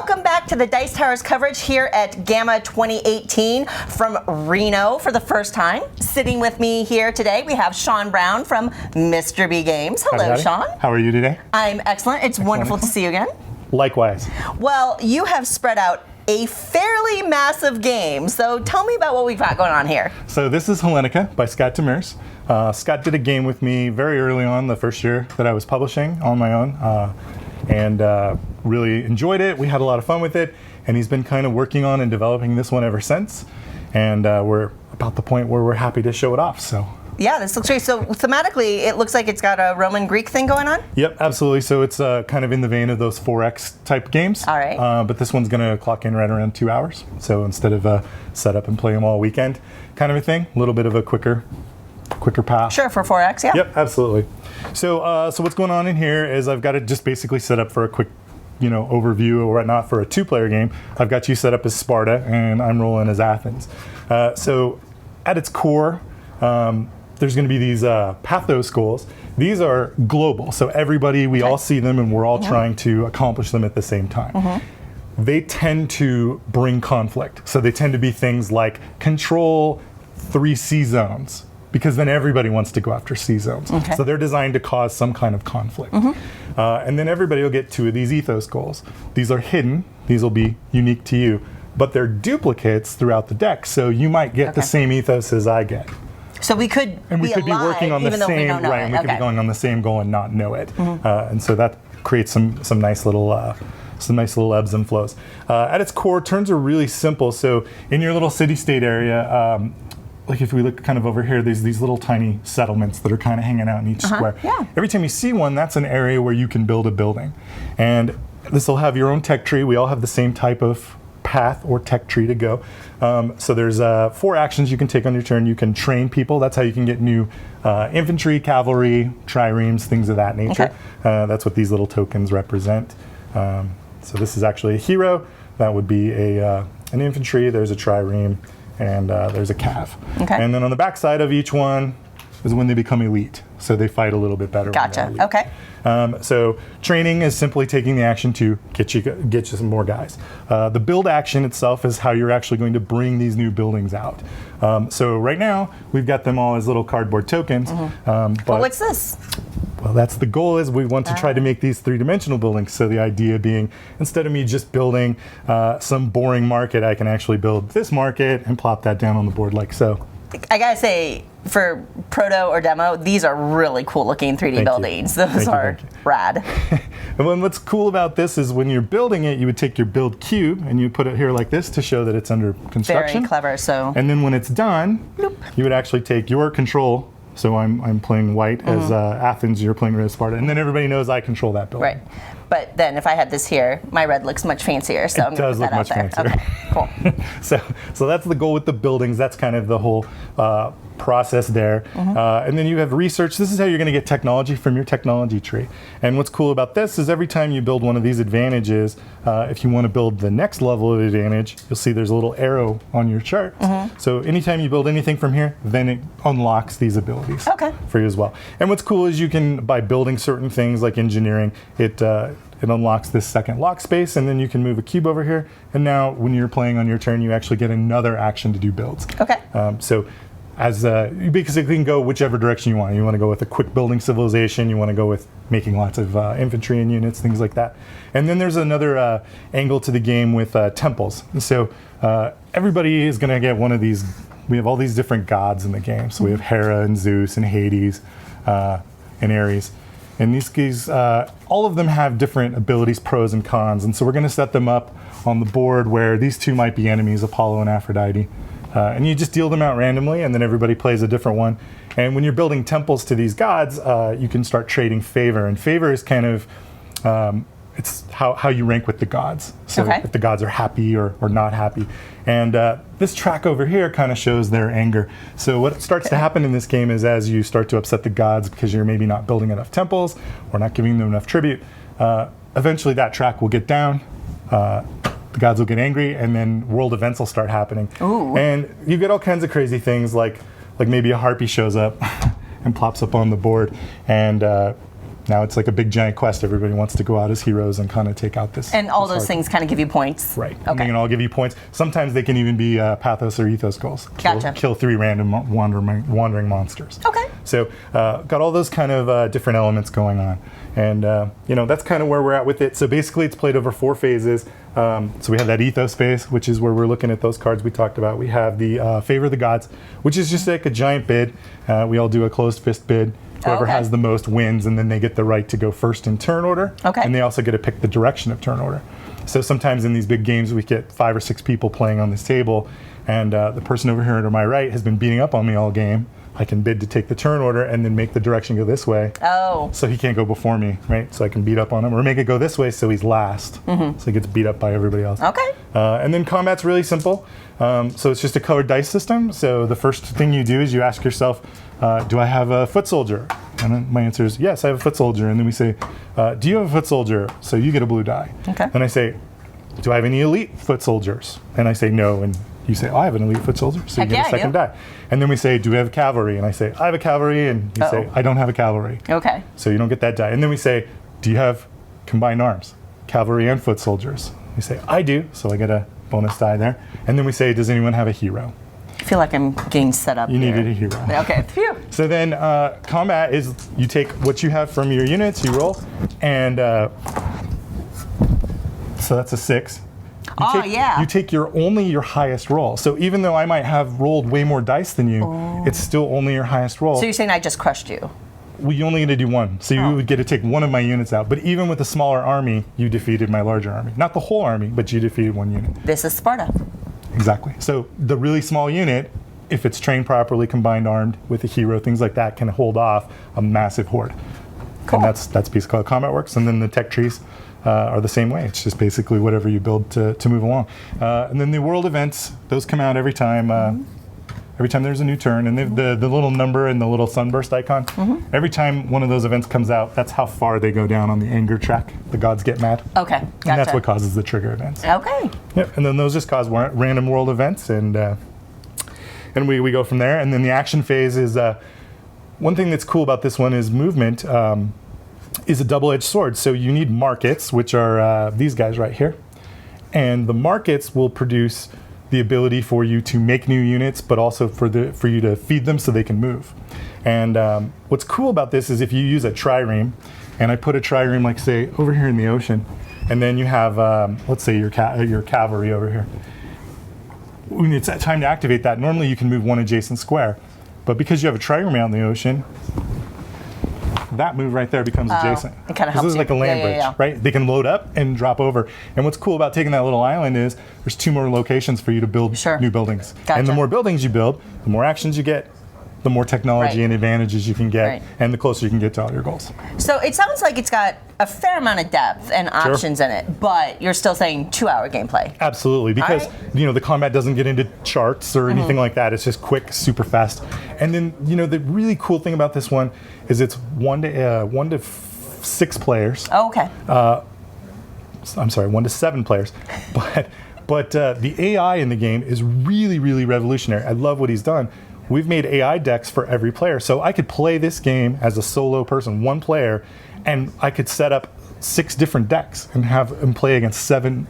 Welcome back to the Dice Towers coverage here at GAMA 2018 from Reno for the first time. Sitting with me here today, we have Sean Brown from Mr. B Games. Hello, Sean. How are you today? I'm excellent. It's wonderful to see you again. Likewise. Well, you have spread out a fairly massive game, so tell me about what we've got going on here. So this is Hellenica by Scott Demers. Scott did a game with me very early on, the first year that I was publishing on my own, and really enjoyed it. We had a lot of fun with it, and he's been kind of working on and developing this one ever since, and we're about the point where we're happy to show it off. So. Yeah, this looks great. So thematically, it looks like it's got a Roman Greek thing going on? Yep, absolutely. So it's kind of in the vein of those 4X type games. All right. But this one's going to clock in right around 2 hours. So instead of set up and play them all weekend kind of a thing, a little bit of a quicker path. Sure, for 4X, yeah. Yep, absolutely. So what's going on in here is I've got it just basically set up for a quick overview or whatnot for a 2-player game. I've got you set up as Sparta, and I'm rolling as Athens. So at its core, there's going to be these pathos goals. These are global, so everybody, we all see them, and we're all trying to accomplish them at the same time. They tend to bring conflict. So they tend to be things like control 3 sea zones, because then everybody wants to go after sea zones. So they're designed to cause some kind of conflict. And then everybody will get 2 of these ethos goals. These are hidden. These will be unique to you, but they're duplicates throughout the deck, so you might get the same ethos as I get. So we could be working on the same, right? And we could be going on the same goal and not know it. And so that creates some nice little ebbs and flows. At its core, turns are really simple. So in your little city-state area, like if we look kind of over here, there's these little tiny settlements that are kind of hanging out in each square. Yeah. Every time you see one, that's an area where you can build a building. And this will have your own tech tree. We all have the same type of path or tech tree to go. So there's 4 actions you can take on your turn. You can train people. That's how you can get new infantry, cavalry, triremes, things of that nature. That's what these little tokens represent. So this is actually a hero. That would be an infantry. There's a trireme, and there's a cav. And then on the back side of each one is when they become elite. So they fight a little bit better. Gotcha. Okay. So training is simply taking the action to get you some more guys. The build action itself is how you're actually going to bring these new buildings out. So right now we've got them all as little cardboard tokens. But what's this? Well, that's the goal. Is we want to try to make these 3-dimensional buildings. So the idea being, instead of me just building some boring market, I can actually build this market and plop that down on the board like so. I gotta say, for proto or demo, these are really cool looking 3D buildings. Those are rad. And then what's cool about this is when you're building it, you would take your build cube and you put it here like this to show that it's under construction. Very clever. So. And then when it's done, you would actually take your control. So I'm playing white as Athens, you're playing red as Sparta, and then everybody knows I control that building. Right. But then if I had this here, my red looks much fancier, so I'm going to put that out there. It does look much fancier. Okay, cool. So that's the goal with the buildings. That's kind of the whole process there. And then you have research. This is how you're going to get technology from your technology tree. And what's cool about this is every time you build one of these advantages, if you want to build the next level of advantage, you'll see there's a little arrow on your chart. So anytime you build anything from here, then it unlocks these abilities for you as well. And what's cool is you can, by building certain things like engineering, it unlocks this second lock space, and then you can move a cube over here. And now when you're playing on your turn, you actually get another action to do builds. So as you basically can go whichever direction you want. You want to go with a quick building civilization. You want to go with making lots of infantry and units, things like that. And then there's another angle to the game with temples. So everybody is going to get one of these. We have all these different gods in the game. So we have Hera and Zeus and Hades and Ares. And these guys, all of them have different abilities, pros and cons. And so we're going to set them up on the board where these 2 might be enemies, Apollo and Aphrodite. And you just deal them out randomly, and then everybody plays a different one. And when you're building temples to these gods, you can start trading favor. And favor is kind of, it's how you rank with the gods. So if the gods are happy or not happy. And this track over here kind of shows their anger. So what starts to happen in this game is as you start to upset the gods because you're maybe not building enough temples or not giving them enough tribute, eventually that track will get down. The gods will get angry, and then world events will start happening. And you get all kinds of crazy things like maybe a harpy shows up and plops up on the board, and Now it's like a big giant quest. Everybody wants to go out as heroes and kind of take out this. And all this those hard- things kind of give you points. Right. And Okay. they can all give you points. Sometimes they can even be pathos or ethos goals. Gotcha. Kill 3 random wandering monsters. Okay. So got all those kind of different elements going on. And that's kind of where we're at with it. So basically it's played over 4 phases. So we have that ethos phase, which is where we're looking at those cards we talked about. We have the favor of the gods, which is just like a giant bid. We all do a closed fist bid. Whoever Okay. has the most wins, and then they get the right to go first in turn order. Okay. And they also get to pick the direction of turn order. So sometimes in these big games, we get 5 or 6 people playing on this table, and the person over here to my right has been beating up on me all game. I can bid to take the turn order and then make the direction go this way. Oh. So he can't go before me, right? So I can beat up on him, or make it go this way so he's last. So he gets beat up by everybody else. Okay. And then combat's really simple. So it's just a colored dice system. So the first thing you do is you ask yourself, do I have a foot soldier? And then my answer is, yes, I have a foot soldier. And then we say, do you have a foot soldier? So you get a blue die. Okay. Then I say, do I have any elite foot soldiers? And I say no. And you say, oh, I have an elite foot soldier. So Heck you get yeah, a second die. And then we say, do we have cavalry? And I say, I have a cavalry. And you say, I don't have a cavalry. Okay. So you don't get that die. And then we say, do you have combined arms? Cavalry and foot soldiers. You say, I do. So I get a bonus die there. And then we say, does anyone have a hero? I feel like I'm getting set up You here. needed a hero. Okay. Phew. So then combat is you take what you have from your units, you roll, and so that's a 6. You take only your highest roll. So even though I might have rolled way more dice than you, it's still only your highest roll. So you're saying I just crushed you? Well, you only get to do 1. So you would get to take 1 of my units out. But even with a smaller army, you defeated my larger army. Not the whole army, but you defeated 1 unit. This is Sparta. Exactly. So the really small unit, if it's trained properly, combined armed with a hero, things like that, can hold off a massive horde. Cool. And that's basically how combat works. And then the tech trees are the same way. It's just basically whatever you build to move along. And then the world events, those come out every time. Every time there's a new turn, and the little number and the little sunburst icon, every time one of those events comes out, that's how far they go down on the anger track. The gods get mad. Okay. Gotcha. And that's what causes the trigger events. Okay. Yep. And then those just cause random world events, and we go from there. And then the action phase is one thing that's cool about this one is movement is a double-edged sword. So you need markets, which are these guys right here, and the markets will produce the ability for you to make new units, but also for you to feed them so they can move. And what's cool about this is if you use a trireme, and I put a trireme like say over here in the ocean, and then you have let's say your cavalry over here. When it's time to activate that, normally you can move 1 adjacent square, but because you have a trireme out in the ocean, that move right there becomes adjacent. It kind of helps This is like a land bridge, right? They can load up and drop over. And what's cool about taking that little island is there's 2 more locations for you to build new buildings. Gotcha. And the more buildings you build, the more actions you get, the more technology and advantages you can get, and the closer you can get to all your goals. So it sounds like it's got a fair amount of depth and options in it, but you're still saying 2-hour gameplay. Absolutely, because the combat doesn't get into charts or anything like that. It's just quick, super fast. And then the really cool thing about this one is it's 1 to 6 players. Oh, okay. I'm sorry, 1 to 7 players, but the AI in the game is really, really revolutionary. I love what he's done. We've made AI decks for every player, so I could play this game as a solo person, 1 player, and I could set up 6 different decks and play against 7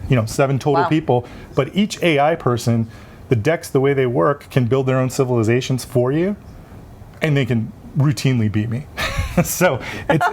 total people. But each AI person, the decks, the way they work, can build their own civilizations for you, and they can routinely beat me. So it's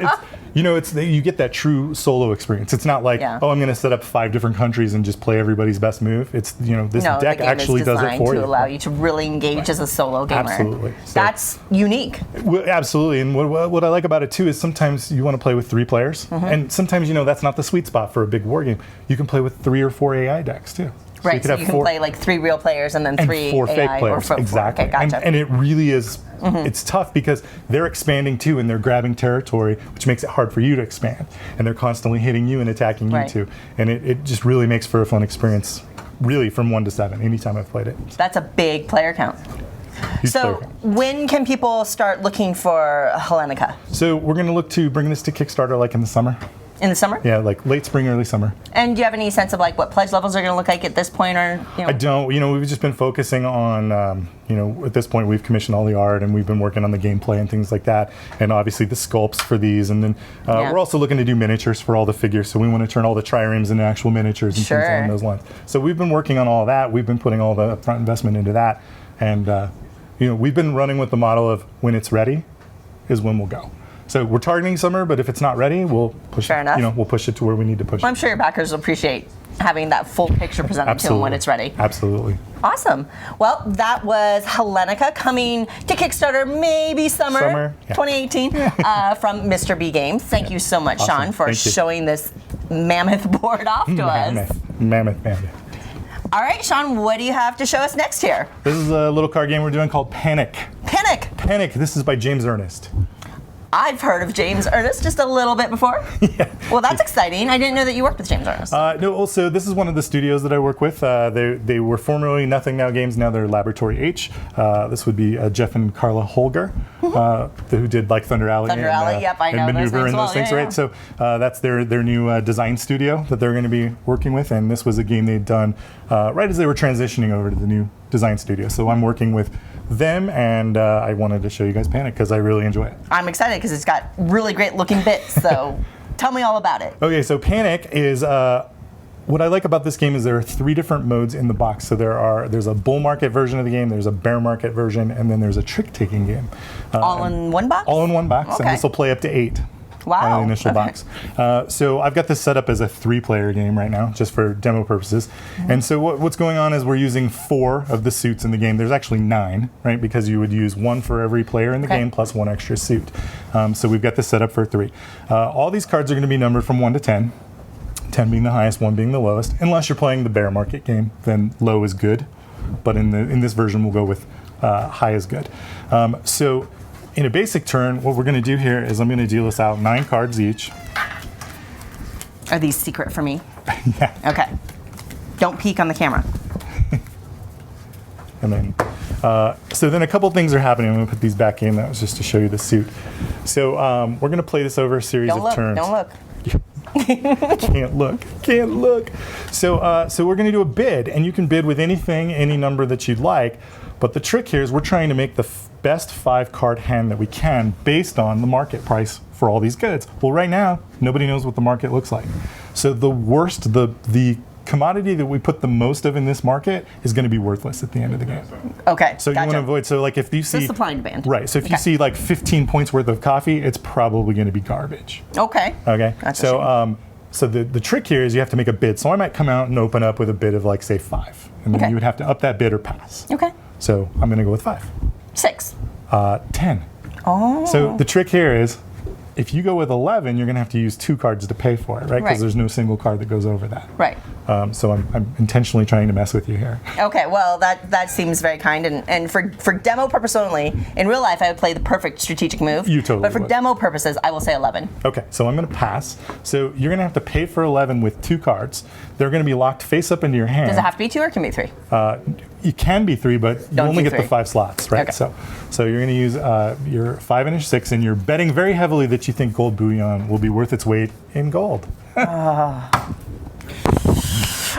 you get that true solo experience. It's not like, oh, I'm going to set up 5 different countries and just play everybody's best move. It's this deck actually does it for you. To allow you to really engage as a solo gamer. Absolutely. So, that's unique. Well, absolutely. And what I like about it too is sometimes you want to play with 3 players, and sometimes that's not the sweet spot for a big war game. You can play with 3 or 4 AI decks too. Right, so you can play like 3 real players and then 3 4 AI fake players. Or exactly. Okay, gotcha. And it really is, it's tough because they're expanding too and they're grabbing territory, which makes it hard for you to expand. And they're constantly hitting you and attacking you too. And it just really makes for a fun experience, really from 1 to 7, anytime I've played it. That's a big player count. So when can people start looking for Hellenica? So we're going to look to bring this to Kickstarter like in the summer. In the summer? Yeah, like late spring, early summer. And do you have any sense of like what pledge levels are going to look like at this point, or I don't. We've just been focusing on, at this point we've commissioned all the art and we've been working on the gameplay and things like that, and obviously the sculpts for these, and then we're also looking to do miniatures for all the figures. So we want to turn all the triremes into actual miniatures and things along those lines. So we've been working on all that. We've been putting all the upfront investment into that, and we've been running with the model of when it's ready, is when we'll go. So we're targeting summer, but if it's not ready, we'll push Fair enough. we'll push it to where we need to push Well, it. I'm sure your backers will appreciate having that full picture presented to them when it's ready. Absolutely. Awesome. Well, that was Hellenica coming to Kickstarter maybe summer 2018 from Mr. B Games. Thank you so much, Sean, for showing this mammoth board off to us. Mammoth. All right, Sean, what do you have to show us next here? This is a little card game we're doing called Panic. Panic. This is by James Ernest. I've heard of James Ernest just a little bit before. Yeah. Well, that's exciting. I didn't know that you worked with James Ernest. No, also, this is one of the studios that I work with. They were formerly Nothing Now Games, now they're Laboratory H. This would be Jeff and Carla Holger, who did like Thunder Alley I know and Maneuver and those things, right? So that's their new design studio that they're going to be working with, and this was a game they'd done right as they were transitioning over to the new design studio. So I'm working with them, and I wanted to show you guys Panic because I really enjoy it. I'm excited because it's got really great looking bits, so tell me all about it. Okay, so Panic is, what I like about this game is there are 3 different modes in the box. So there's a bull market version of the game, there's a bear market version, and then there's a trick-taking game. All in one box? All in one box, Okay. and this will play up to 8. Wow. On the initial box. So I've got this set up as a 3-player game right now, just for demo purposes. And so what's going on is we're using 4 of the suits in the game. There's actually 9, right? Because you would use 1 for every player in the game plus 1 extra suit. So we've got this set up for 3. All these cards are going to be numbered from 1 to 10. 10 being the highest, 1 being the lowest. Unless you're playing the bear market game, then low is good. But in this version, we'll go with high is good. So in a basic turn, what we're going to do here is I'm going to deal us out 9 cards each. Are these secret for me? Yeah. Okay. Don't peek on the camera. And then, so then a couple things are happening. I'm going to put these back in. That was just to show you the suit. So we're going to play this over a series of turns. Don't look. Can't look. So we're going to do a bid, and you can bid with anything, any number that you'd like. But the trick here is we're trying to make the best 5-card hand that we can based on the market price for all these goods. Well, right now, nobody knows what the market looks like. So the worst, the commodity that we put the most of in this market is going to be worthless at the end of the game. Okay. So you want to avoid, so like if you see... The supply and demand. Right. So if you see like 15 points worth of coffee, it's probably going to be garbage. Okay. Okay. That's so the trick here is you have to make a bid. So I might come out and open up with a bid of like, say, 5. And then you would have to up that bid or pass. Okay. So I'm going to go with 5. 6. 10. Oh. So the trick here is if you go with 11, you're going to have to use 2 cards to pay for it, right? Because there's no single card that goes over that. Right. So I'm intentionally trying to mess with you here. Okay, well, that seems very kind. And for demo purpose only, in real life, I would play the perfect strategic move. You totally But for would. demo purposes, I will say 11. Okay, so I'm going to pass. So you're going to have to pay for 11 with 2 cards. They're going to be locked face up into your hand. Does it have to be 2 or can it be 3? You can be 3, but you only get the 5 slots, right? Okay. So you're going to use your 5 and 6, and you're betting very heavily that you think gold bullion will be worth its weight in gold.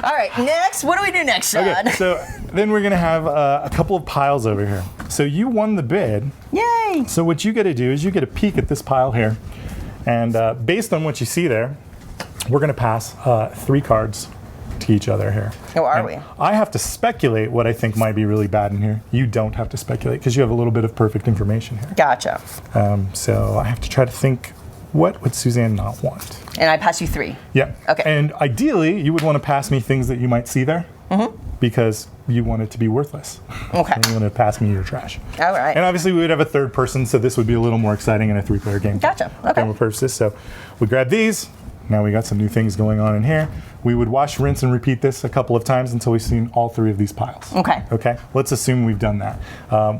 All right, next. What do we do next, Sean? Okay, so then we're going to have a couple of piles over here. So you won the bid. Yay! So what you get to do is you get a peek at this pile here, and based on what you see there, we're going to pass 3 cards to each other here. Oh, are we? I have to speculate what I think might be really bad in here. You don't have to speculate because you have a little bit of perfect information here. Gotcha. So I have to try to think, what would Suzanne not want? And I pass you 3. Yeah. Okay. And ideally, you would want to pass me things that you might see there because you want it to be worthless. Okay. And you want to pass me your trash. All right. And obviously, we would have a 3rd person, so this would be a little more exciting in a 3-player game. Gotcha. Okay. Demo purposes. So we grab these. Now we got some new things going on in here. We would wash, rinse, and repeat this a couple of times until we've seen all 3 of these piles. Okay. Okay. Let's assume we've done that.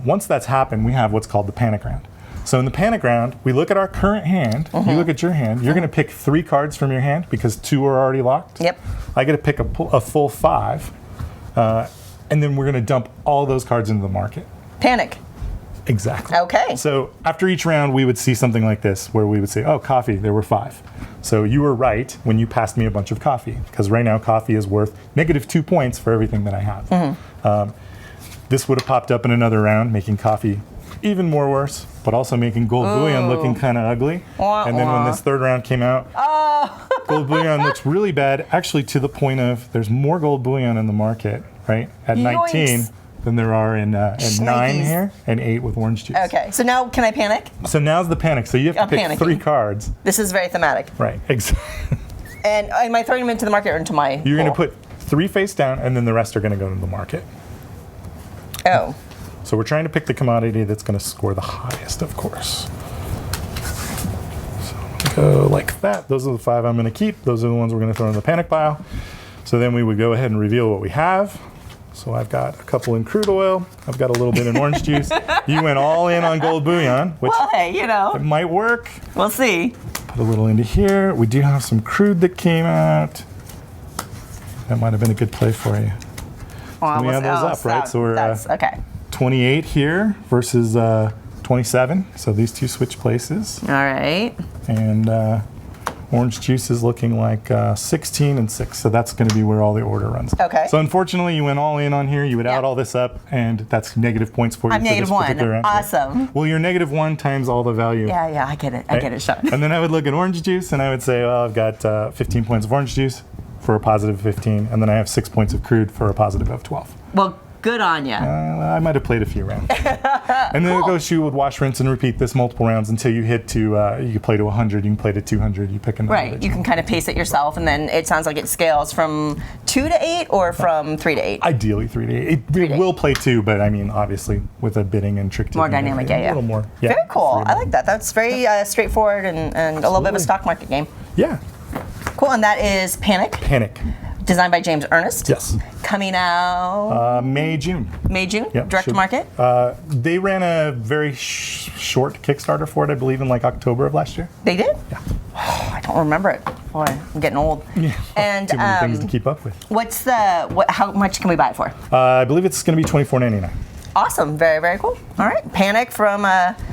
Once that's happened, we have what's called the panic round. So in the panic round, we look at our current hand. You look at your hand. You're going to pick 3 cards from your hand because 2 are already locked. Yep. I get to pick a full 5, and then we're going to dump all those cards into the market. Panic. Exactly. Okay. So after each round, we would see something like this, where we would say, oh, coffee, there were 5. So you were right when you passed me a bunch of coffee, because right now coffee is worth -2 points for everything that I have. This would have popped up in another round, making coffee even more worse, but also making gold bullion looking kind of ugly. And then when this third round came out, gold bullion looks really bad, actually to the point of there's more gold bullion in the market, right, at 19 than there are in 9 here, and 8 with orange juice. Okay, so now can I panic? So now's the panic. So you have to pick 3 cards. This is very thematic. Right, exactly. And am I throwing them into the market or into my You're going to pool? put 3 face down, and then the rest are going to go to the market. Oh. So we're trying to pick the commodity that's going to score the highest, of course. So I'm going to go like that. Those are the 5 I'm going to keep. Those are the ones we're going to throw in the panic pile. So then we would go ahead and reveal what we have. So I've got a couple in crude oil. I've got a little bit in orange juice. You went all in on gold bullion, which well, hey, you know, it might work. We'll see. Put a little into here. We do have some crude that came out. That might have been a good play for you. Well, So we have those up, right? So we're okay. 28 here versus 27. So these two switch places. All right. And orange juice is looking like 16 and 6. So that's going to be where all the order runs. Okay. So unfortunately, you went all in on here. You would add all this up, and that's negative points for you. I'm -1. Awesome. Well, you're -1 times all the value. Yeah, I get it. I get it, Sean. And then I would look at orange juice, and I would say, well, I've got 15 points of orange juice for a positive 15, and then I have 6 points of crude for a positive of 12. Well, good on you. I might have played a few rounds. And then it goes, you would wash, rinse, and repeat this multiple rounds until you hit to, you can play to 100, you can play to 200, you pick another. Right, you can kind of pace it yourself, and then it sounds like it scales from 2 to 8 or from 3 to 8? Ideally 3 to 8. It will play 2, but I mean, obviously, with a bidding and trick. More dynamic, a little more. Yeah, very cool. I like that. That's very straightforward and a little bit of a stock market game. Yeah. Cool, and that is Panic. Panic. Designed by James Ernest. Yes. Coming out May, June. May, June? Yep, Direct to market? They ran a very short Kickstarter for it, I believe, in like October of last year. They did? Yeah. I don't remember it. Boy, I'm getting old. Yeah. And too many things to keep up with. How much can we buy it for? I believe it's going to be $24.99. Awesome. Very, very cool. All right. Panic from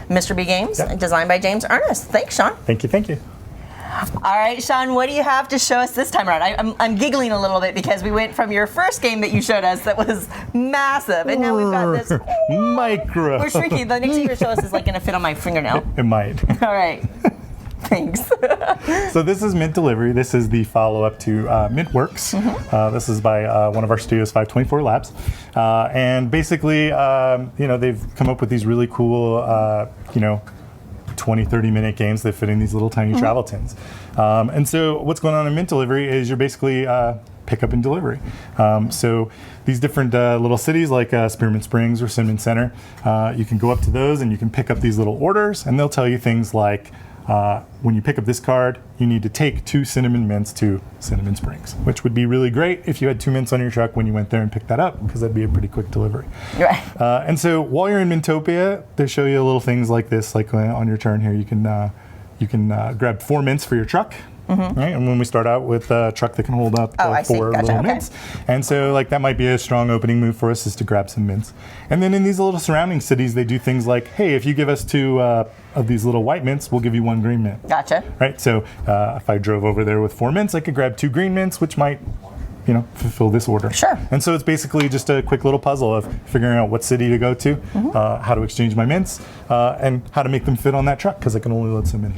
Mr. B Games, designed by James Ernest. Thanks, Sean. Thank you. Thank you. All right, Sean, what do you have to show us this time around? I'm giggling a little bit because we went from your first game that you showed us that was massive, and now we've got this micro. We're shrinking. The next thing you're showing us is like going to fit on my fingernail. It might. All right. Thanks. So this is Mint Delivery. This is the follow-up to Mint Works. This is by one of our studios, 524 Labs. And basically, they've come up with these really cool, 20, 30-minute games that fit in these little tiny travel tins. And so what's going on in Mint Delivery is you're basically pickup and delivery. So these different little cities like Spearmint Springs or Cinnamon Center, you can go up to those and you can pick up these little orders, and they'll tell you things like, when you pick up this card, you need to take 2 cinnamon mints to Cinnamon Springs, which would be really great if you had 2 mints on your truck when you went there and picked that up, because that'd be a pretty quick delivery. Right. And so while you're in Mintopia, they show you little things like this, like on your turn here, you can grab 4 mints for your truck. Right? And when we start out with a truck that can hold up 4 little mints. And so like that might be a strong opening move for us, is to grab some mints. And then in these little surrounding cities, they do things like, hey, if you give us 2 of these little white mints, we'll give you 1 green mint. Gotcha. Right? So if I drove over there with 4 mints, I could grab 2 green mints, which might fulfill this order. Sure. And so it's basically just a quick little puzzle of figuring out what city to go to, how to exchange my mints, and how to make them fit on that truck, because I can only load so many.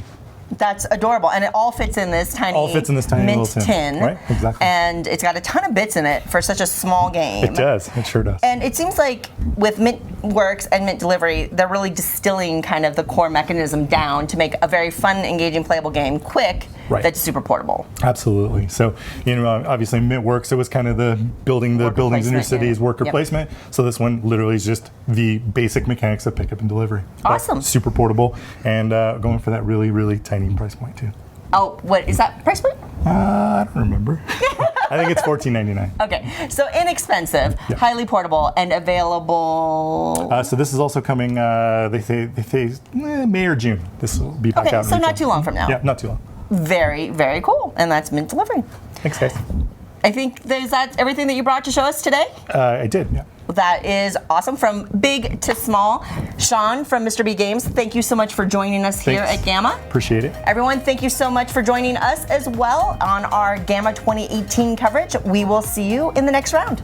That's adorable, and it all fits in this tiny, mint little tin. Right, exactly. And it's got a ton of bits in it for such a small game. It does, it sure does. And it seems like with Mint Works and Mint Delivery, they're really distilling kind of the core mechanism down to make a very fun, engaging, playable game quick, that's super portable. Absolutely. So, obviously Mint Works, it was kind of the building the buildings in your cities, worker placement. So this one literally is just the basic mechanics of pickup and delivery. Awesome. But super portable, and going for that really, really tiny price point too. Oh, what is that price point? I don't remember. I think it's $14.99. Okay, so inexpensive, highly portable, and available. So this is also coming. They say May or June. This will be back out. So not too long from now. Yeah, not too long. Very, very cool, and that's Mint Delivery. Thanks, guys. I think, is that everything that you brought to show us today? I did, yeah. That is awesome. From big to small. Sean from Mr. B Games, thank you so much for joining us here at GAMA. Appreciate it. Everyone, thank you so much for joining us as well on our GAMA 2018 coverage. We will see you in the next round.